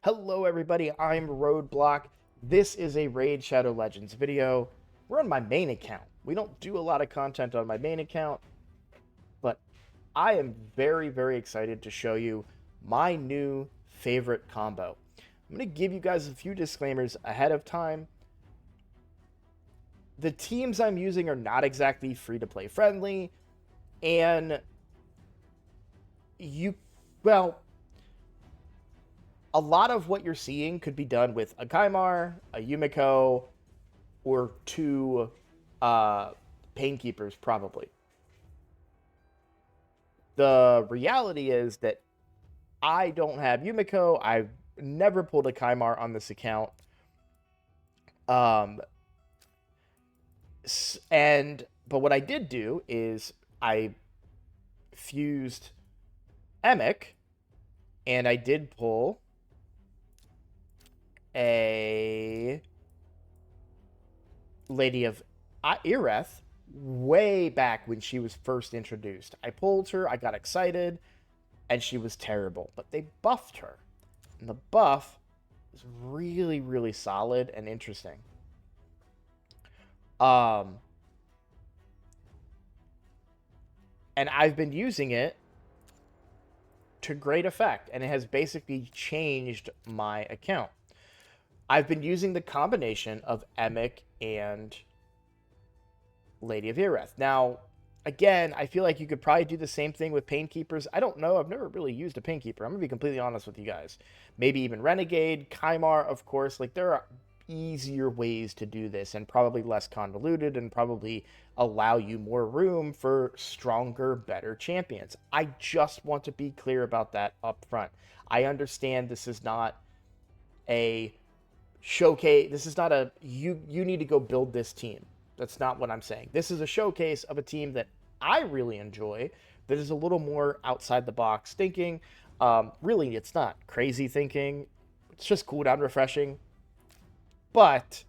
Hello everybody, I'm Roadblock. This is a Raid Shadow Legends video. We're on my main account. We don't do a lot of content on my main account, but I am very excited to show you my new favorite combo. I'm going to give you guys a few disclaimers ahead of time. The teams I'm using are not exactly free-to-play friendly, and well, a lot of what you're seeing could be done with a Kymar, a Yumiko, or two Painkeepers, probably. The reality is that I don't have Yumiko. I've never pulled a Kymar on this account. Um, but what I did do is I fused Emic, and I did pull a Lady of Ireth way back when she was first introduced. I pulled her, I got excited, and she was terrible. But they buffed her. And the buff is really solid and interesting. And I've been using it to great effect, and it has basically changed my account. I've been using the combination of Emic and Lady of Ireth. Now, again, I feel like you could probably do the same thing with Painkeepers. I don't know. I've never really used a Painkeeper. I'm going to be completely honest with you guys. Maybe even Renegade, Kymar, of course. Like, there are easier ways to do this and probably less convoluted and probably allow you more room for stronger, better champions. I just want to be clear about that up front. I understand this is not a showcase. This is not a you need to go build this team. That's not what I'm saying. This is a showcase of a team that I really enjoy, that is a little more outside the box thinking. Really, it's not crazy thinking. It's just cooldown refreshing. But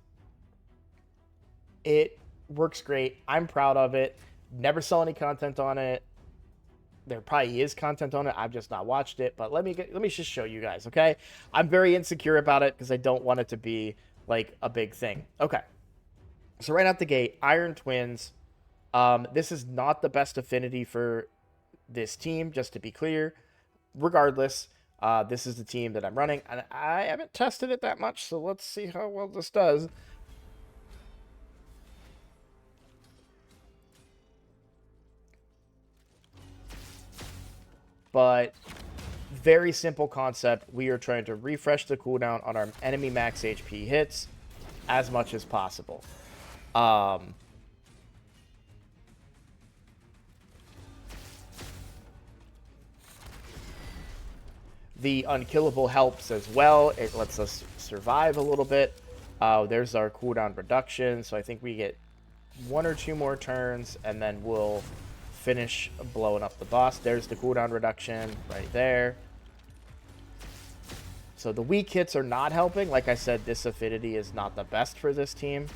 it works great. I'm proud of it. Never saw any content on it. There probably is content on it. I've just not watched it. But let me just show you guys, okay? I'm very insecure about it because I don't want it to be like a big thing. Okay. So right out the gate, Iron Twins. This is not the best affinity for this team, just to be clear. Regardless, this is the team that I'm running, and I haven't tested it that much, so let's see how well this does. But very simple concept. We are trying to refresh the cooldown on our enemy max HP hits as much as possible. The unkillable helps as well. It lets us survive a little bit. There's our cooldown reduction. So I think we get 1 or 2 more turns, and then we'll finish blowing up the boss. There's the cooldown reduction right there. So the weak hits are not helping. Like I said, this affinity is not the best for this team.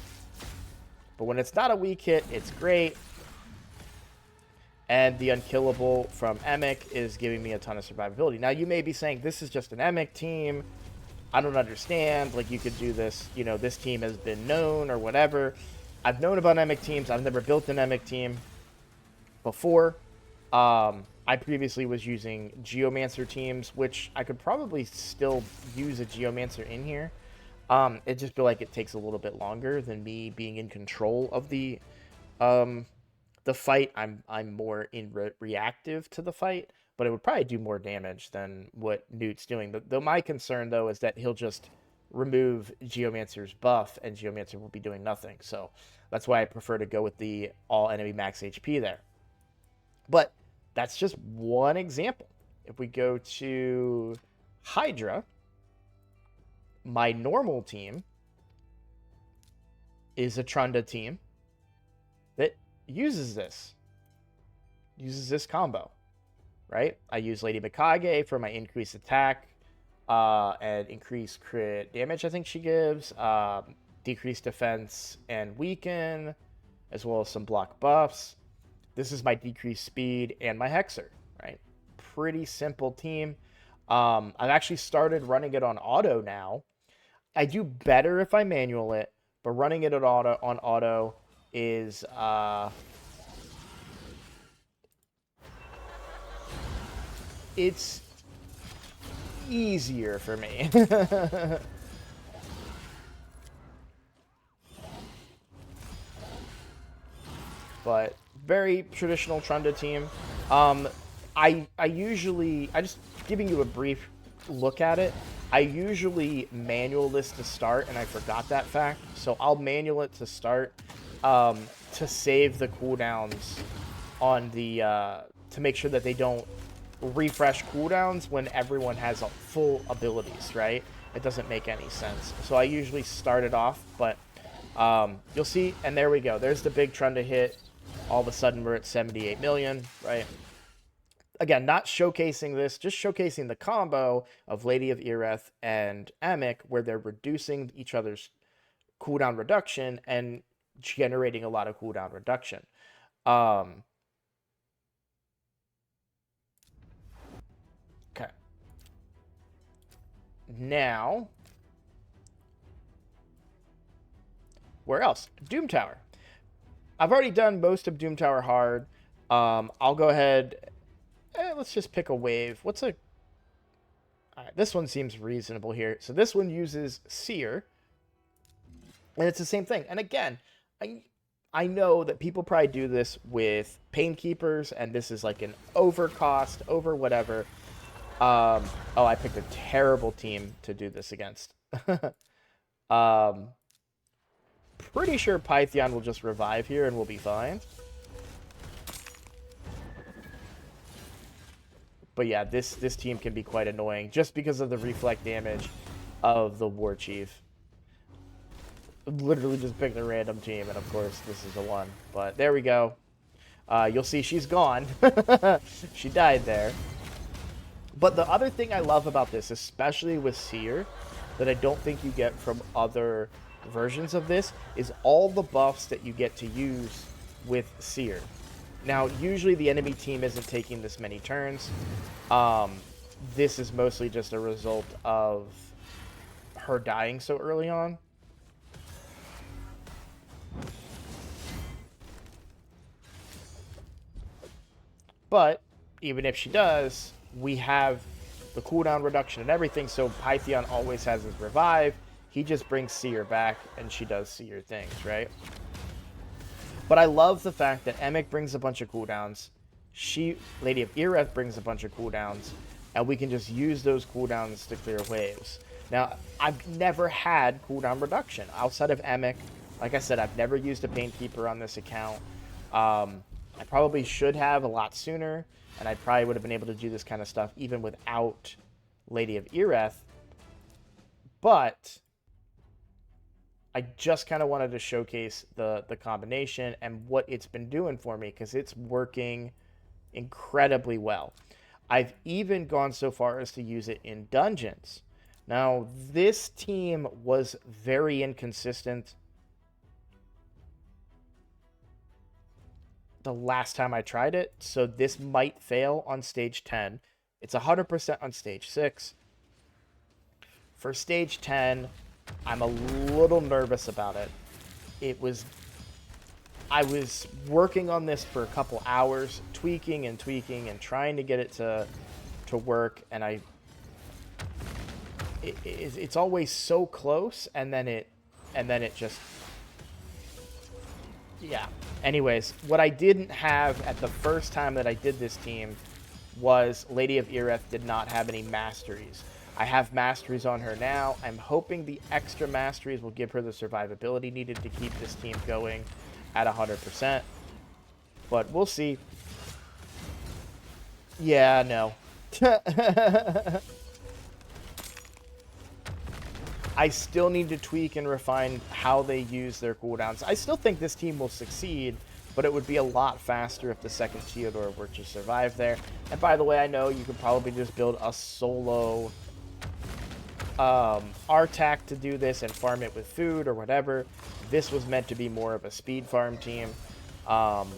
But when it's not a weak hit, it's great. And the unkillable from Emic is giving me a ton of survivability. Now, you may be saying, this is just an Emic team. I don't understand. Like, you could do this. You know, this team has been known or whatever. I've known about Emic teams. I've never built an Emic team before. I previously was using Geomancer teams, which I could probably still use a Geomancer in here. It just feel like it takes a little bit longer than me being in control of the fight. I'm more reactive to the fight, but it would probably do more damage than what Newt's doing. Though my concern though is that he'll just remove Geomancer's buff and Geomancer will be doing nothing. So that's why I prefer to go with the all enemy max HP there. But that's just one example. If we go to Hydra, my normal team is a Trunda team that uses this combo, right? I use Lady Mikage for my increased attack and increased crit damage, I think she gives, decreased defense and weaken, as well as some block buffs. This is my decreased speed and my Hexer, right? Pretty simple team. I've actually started running it on auto now. I do better if I manual it, but running it on auto is it's easier for me. But very traditional Trunda team. I just giving you a brief look at it. I usually manual this to start, and I forgot that fact, so I'll manual it to start to save the cooldowns on the to make sure that they don't refresh cooldowns when everyone has full abilities, right? It doesn't make any sense. So I usually start it off, but you'll see, and there we go. There's the big Trunda hit. All of a sudden, we're at 78 million, right? Again, not showcasing this, just showcasing the combo of Lady of Ereth and Amic, where they're reducing each other's cooldown reduction and generating a lot of cooldown reduction. Okay. Now, where else? Doom Tower. I've already done most of Doom Tower hard. I'll go ahead. Let's just pick a wave. What's a... All right, this one seems reasonable here. So this one uses Seer. And it's the same thing. And again, I know that people probably do this with Painkeepers, and this is like an overcost, over whatever. Oh, I picked a terrible team to do this against. Pretty sure Pythion will just revive here and we'll be fine. But yeah, this team can be quite annoying just because of the reflect damage of the War Chief. Literally just picked a random team, and of course this is the one. But there we go. You'll see she's gone. She died there. But the other thing I love about this, especially with Seer, that I don't think you get from other versions of this, is all the buffs that you get to use with Seer. Now, usually the enemy team isn't taking this many turns. This is mostly just a result of her dying so early on. But even if she does, we have the cooldown reduction and everything, so Pythion always has his revive. He just brings Seer back, and she does Seer things, right? But I love the fact that Emic brings a bunch of cooldowns. Lady of Ereth brings a bunch of cooldowns, and we can just use those cooldowns to clear waves. Now, I've never had cooldown reduction outside of Emic. Like I said, I've never used a Painkeeper on this account. I probably should have a lot sooner, and I probably would have been able to do this kind of stuff even without Lady of Ereth. But I just kind of wanted to showcase the combination and what it's been doing for me, because it's working incredibly well. I've even gone so far as to use it in dungeons. Now, this team was very inconsistent the last time I tried it, so this might fail on stage 10. It's 100% on stage 6. For stage 10, I'm a little nervous about it. I was working on this for a couple hours, tweaking and trying to get it to work, and it's always so close, and then it just, yeah. Anyways, what I didn't have at the first time that I did this team was Lady of Ereth did not have any masteries. I have masteries on her now. I'm hoping the extra masteries will give her the survivability needed to keep this team going at 100%. But we'll see. Yeah, no. I still need to tweak and refine how they use their cooldowns. I still think this team will succeed, but it would be a lot faster if the second Theodore were to survive there. And by the way, I know you could probably just build a solo Artak to do this and farm it with food or whatever. This was meant to be more of a speed farm team, and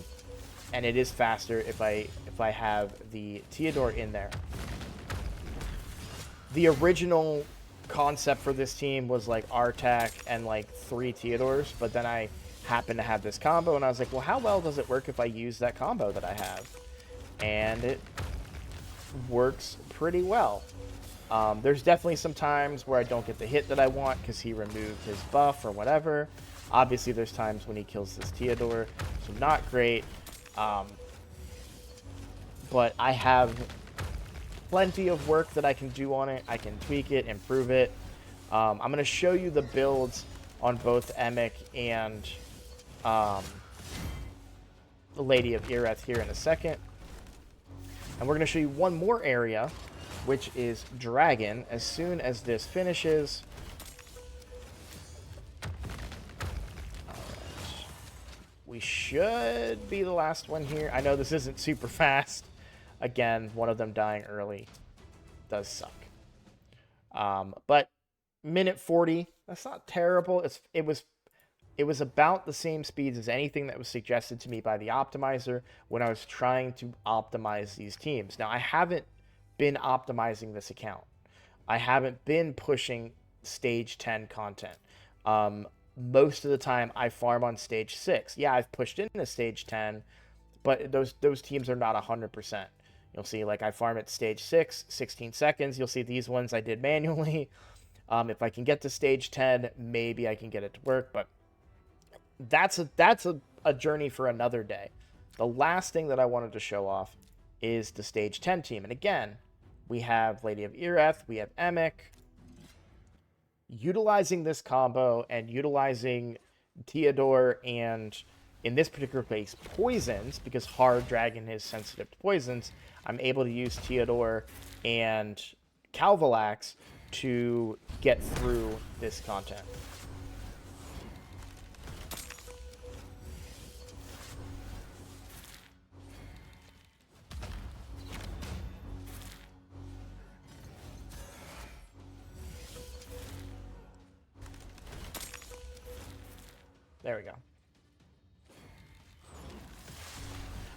it is faster if I have the Theodore in there. the original concept for this team was like Artak and like 3 Theodores, but then I happened to have this combo, and I was like, well, how well does it work if I use that combo that I have? And it works pretty well. There's definitely some times where I don't get the hit that I want because he removed his buff or whatever. Obviously, there's times when he kills this Theodore, so not great. But I have plenty of work that I can do on it. I can tweak it, improve it. I'm going to show you the builds on both Emic and the Lady of Ireth here in a second. And we're going to show you one more area, which is Dragon, as soon as this finishes. We should be the last one here. I know this isn't super fast. Again, one of them dying early does suck. But minute 40, that's not terrible. It was about the same speeds as anything that was suggested to me by the optimizer when I was trying to optimize these teams. Now, I haven't been optimizing this account. I haven't been pushing stage 10 content. Most of the time, I farm on stage 6. Yeah, I've pushed into stage 10, but those teams are not 100%. You'll see, like, I farm at stage 6, 16 seconds. You'll see these ones I did manually. If I can get to stage 10, maybe I can get it to work, but that's a journey for another day. The last thing that I wanted to show off is the stage 10 team. And again, we have Lady of Ireth, we have Emic. Utilizing this combo and utilizing Theodore and, in this particular case, poisons, because Hard Dragon is sensitive to poisons, I'm able to use Theodore and Calvalax to get through this content. There we go.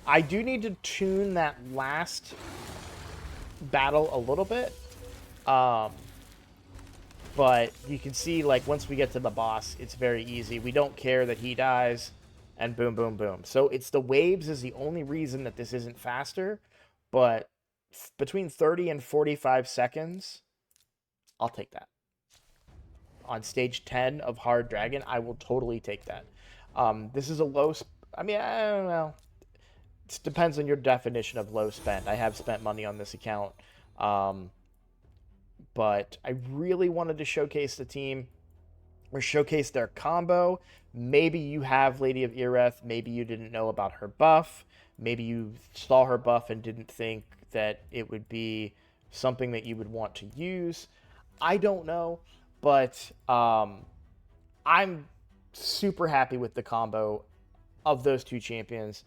I do need to tune that last battle a little bit. But you can see, like, once we get to the boss, it's very easy. We don't care that he dies, and boom, boom, boom. So it's the waves is the only reason that this isn't faster, but between 30 and 45 seconds, I'll take that. On stage 10 of Hard Dragon, I will totally take that. This is a low... I mean, I don't know. It depends on your definition of low spent. I have spent money on this account. But I really wanted to showcase the team or showcase their combo. Maybe you have Lady of Ireth. Maybe you didn't know about her buff. Maybe you saw her buff and didn't think that it would be something that you would want to use. I don't know, but I'm super happy with the combo of those two champions.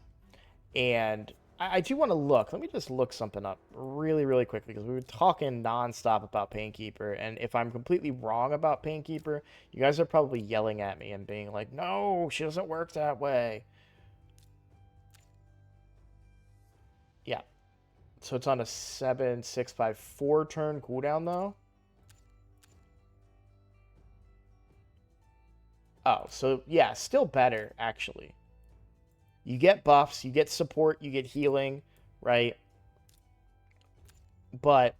And I do want to look. Let me just look something up really, really quickly, because we were talking nonstop about Painkeeper. And if I'm completely wrong about Painkeeper, you guys are probably yelling at me and being like, no, she doesn't work that way. Yeah. So it's on a 7-6-5-4 turn cooldown, though. Oh, so yeah, still better, actually. You get buffs, you get support, you get healing, right? But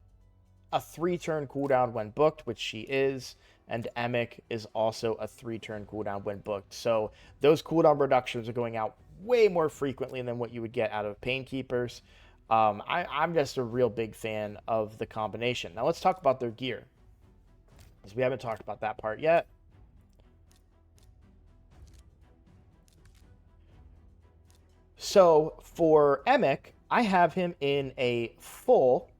a 3-turn cooldown when booked, which she is, and Emic is also a 3-turn cooldown when booked. So those cooldown reductions are going out way more frequently than what you would get out of Painkeepers. I'm just a real big fan of the combination. Now let's talk about their gear, because we haven't talked about that part yet. So for Emic, I have him in a full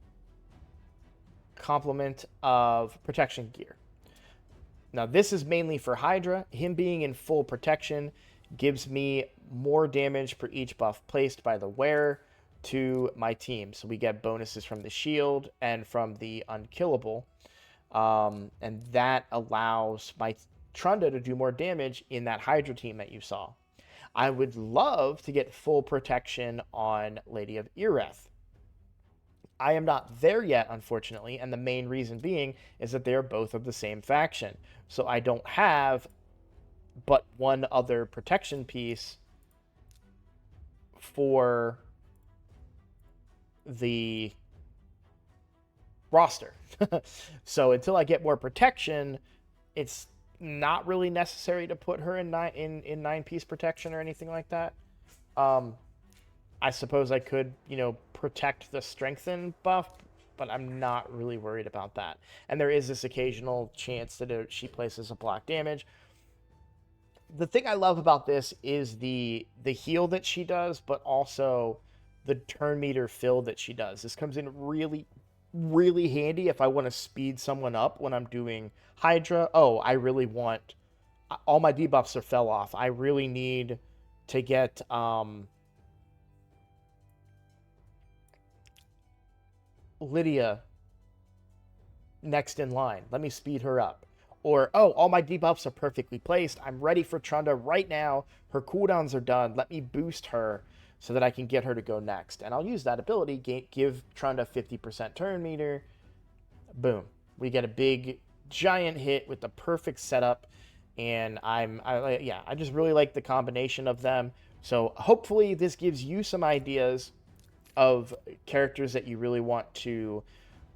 complement of protection gear. Now this is mainly for Hydra. Him being in full protection gives me more damage per each buff placed by the wearer to my team. So we get bonuses from the shield and from the unkillable. And that allows my Trunda to do more damage in that Hydra team that you saw. I would love to get full protection on Lady of Ireth. I am not there yet, unfortunately, and the main reason being is that they are both of the same faction. So I don't have but one other protection piece for the roster. So until I get more protection, it's not really necessary to put her in nine piece protection or anything like that. I suppose I could, protect the strengthen buff, but I'm not really worried about that. And there is this occasional chance that she places a block damage. The thing I love about this is the heal that she does, but also the turn meter fill that she does. This comes in really, really handy if I want to speed someone up when I'm doing Hydra. Oh, I really want... all my debuffs are fell off. I really need to get... Lydia next in line. Let me speed her up. Or, oh, all my debuffs are perfectly placed. I'm ready for Trunda right now. Her cooldowns are done. Let me boost her so that I can get her to go next. And I'll use that ability, give Trunda 50% turn meter. Boom. We get a big, giant hit with the perfect setup. And I just really like the combination of them. So hopefully this gives you some ideas of characters that you really want to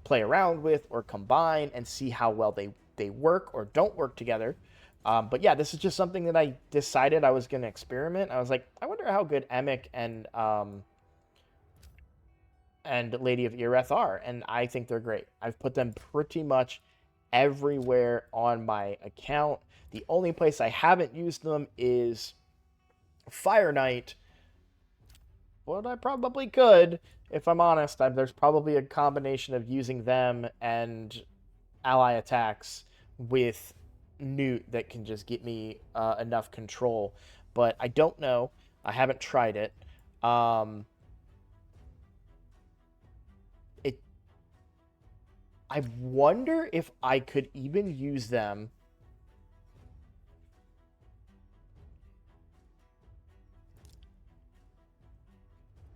play around with or combine and see how well they work or don't work together. But yeah, this is just something that I decided I was going to experiment. I was like, I wonder how good Emic and Lady of Ireth are, and I think they're great. I've put them pretty much everywhere on my account. The only place I haven't used them is Fire Knight. Well, I probably could, if I'm honest. There's probably a combination of using them and ally attacks with Newt that can just get me enough control. But I don't know. I haven't tried it. I wonder if I could even use them.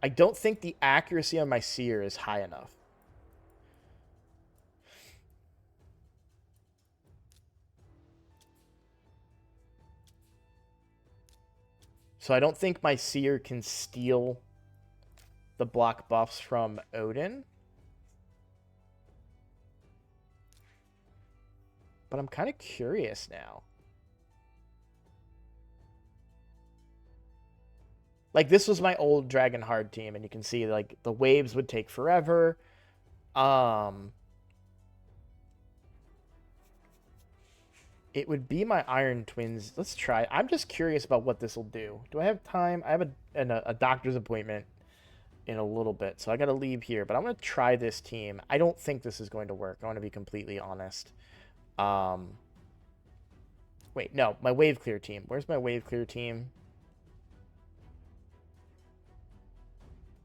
I don't think the accuracy on my Seer is high enough. So I don't think my Seer can steal the block buffs from Odin. But I'm kind of curious now. Like, this was my old Dragonheart team, and you can see, like, the waves would take forever. It would be my Iron Twins. Let's try. I'm just curious about what this will do. Do I have time? I have a doctor's appointment in a little bit, so I got to leave here. But I'm going to try this team. I don't think this is going to work. I want to be completely honest. Wait, no. My Wave Clear team. Where's my Wave Clear team?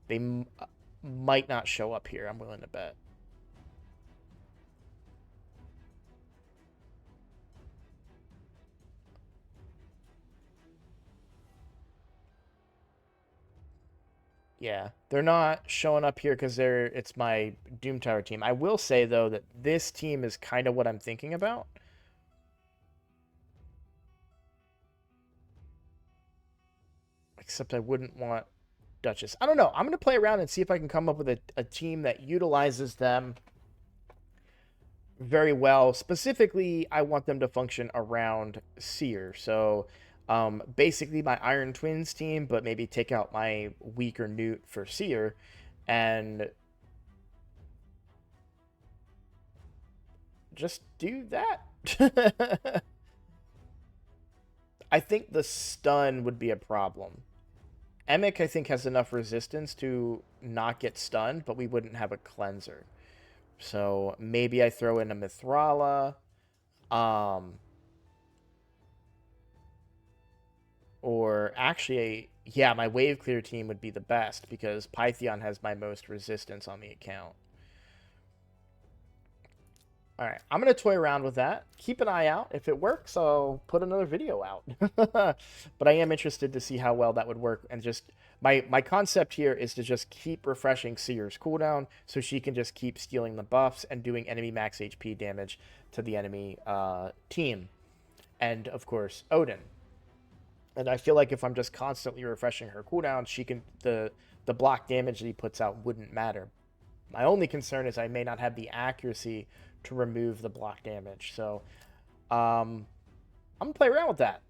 They might not show up here, I'm willing to bet. Yeah, they're not showing up here because it's my Doom Tower team. I will say, though, that this team is kind of what I'm thinking about. Except I wouldn't want Duchess. I don't know. I'm going to play around and see if I can come up with a team that utilizes them very well. Specifically, I want them to function around Seer. So basically my Iron Twins team, but maybe take out my weaker Newt for Seer. And just do that. I think the stun would be a problem. Emic, I think, has enough resistance to not get stunned, but we wouldn't have a cleanser. So maybe I throw in a Mithrala. Or actually, yeah, my Wave Clear team would be the best because Pythion has my most resistance on the account. Alright, I'm going to toy around with that. Keep an eye out. If it works, I'll put another video out. But I am interested to see how well that would work and just my concept here is to just keep refreshing Seer's cooldown so she can just keep stealing the buffs and doing enemy max HP damage to the enemy team. And of course, Odin. And I feel like if I'm just constantly refreshing her cooldown, she can the block damage that he puts out wouldn't matter. My only concern is I may not have the accuracy to remove the block damage. So I'm gonna play around with that,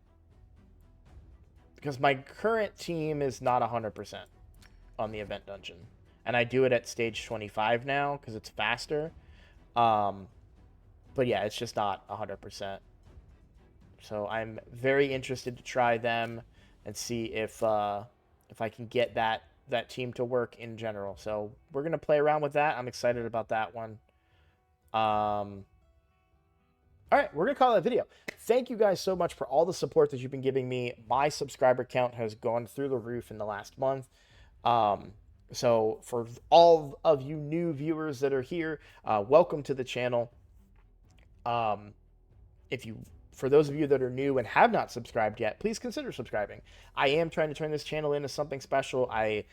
because my current team is not 100% on the event dungeon, and I do it at stage 25 now because it's faster. But yeah, it's just not 100%. So I'm very interested to try them and see if I can get that team to work in general. So we're gonna play around with that. I'm excited about that one. All right, we're going to call that a video. Thank you guys so much for all the support that you've been giving me. My subscriber count has gone through the roof in the last month. So for all of you new viewers that are here, welcome to the channel. For those of you that are new and have not subscribed yet, please consider subscribing. I am trying to turn this channel into something special. I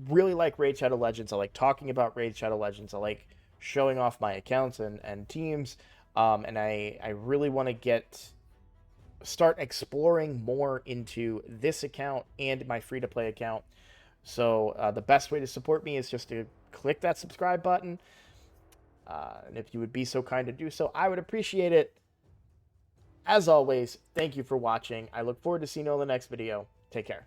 really like Raid Shadow Legends. I like talking about Raid Shadow Legends. I like showing off my accounts and teams. And I really want to start exploring more into this account and my free-to-play account. So the best way to support me is just to click that subscribe button. And if you would be so kind to do so, I would appreciate it. As always, thank you for watching. I look forward to seeing you on the next video. Take care.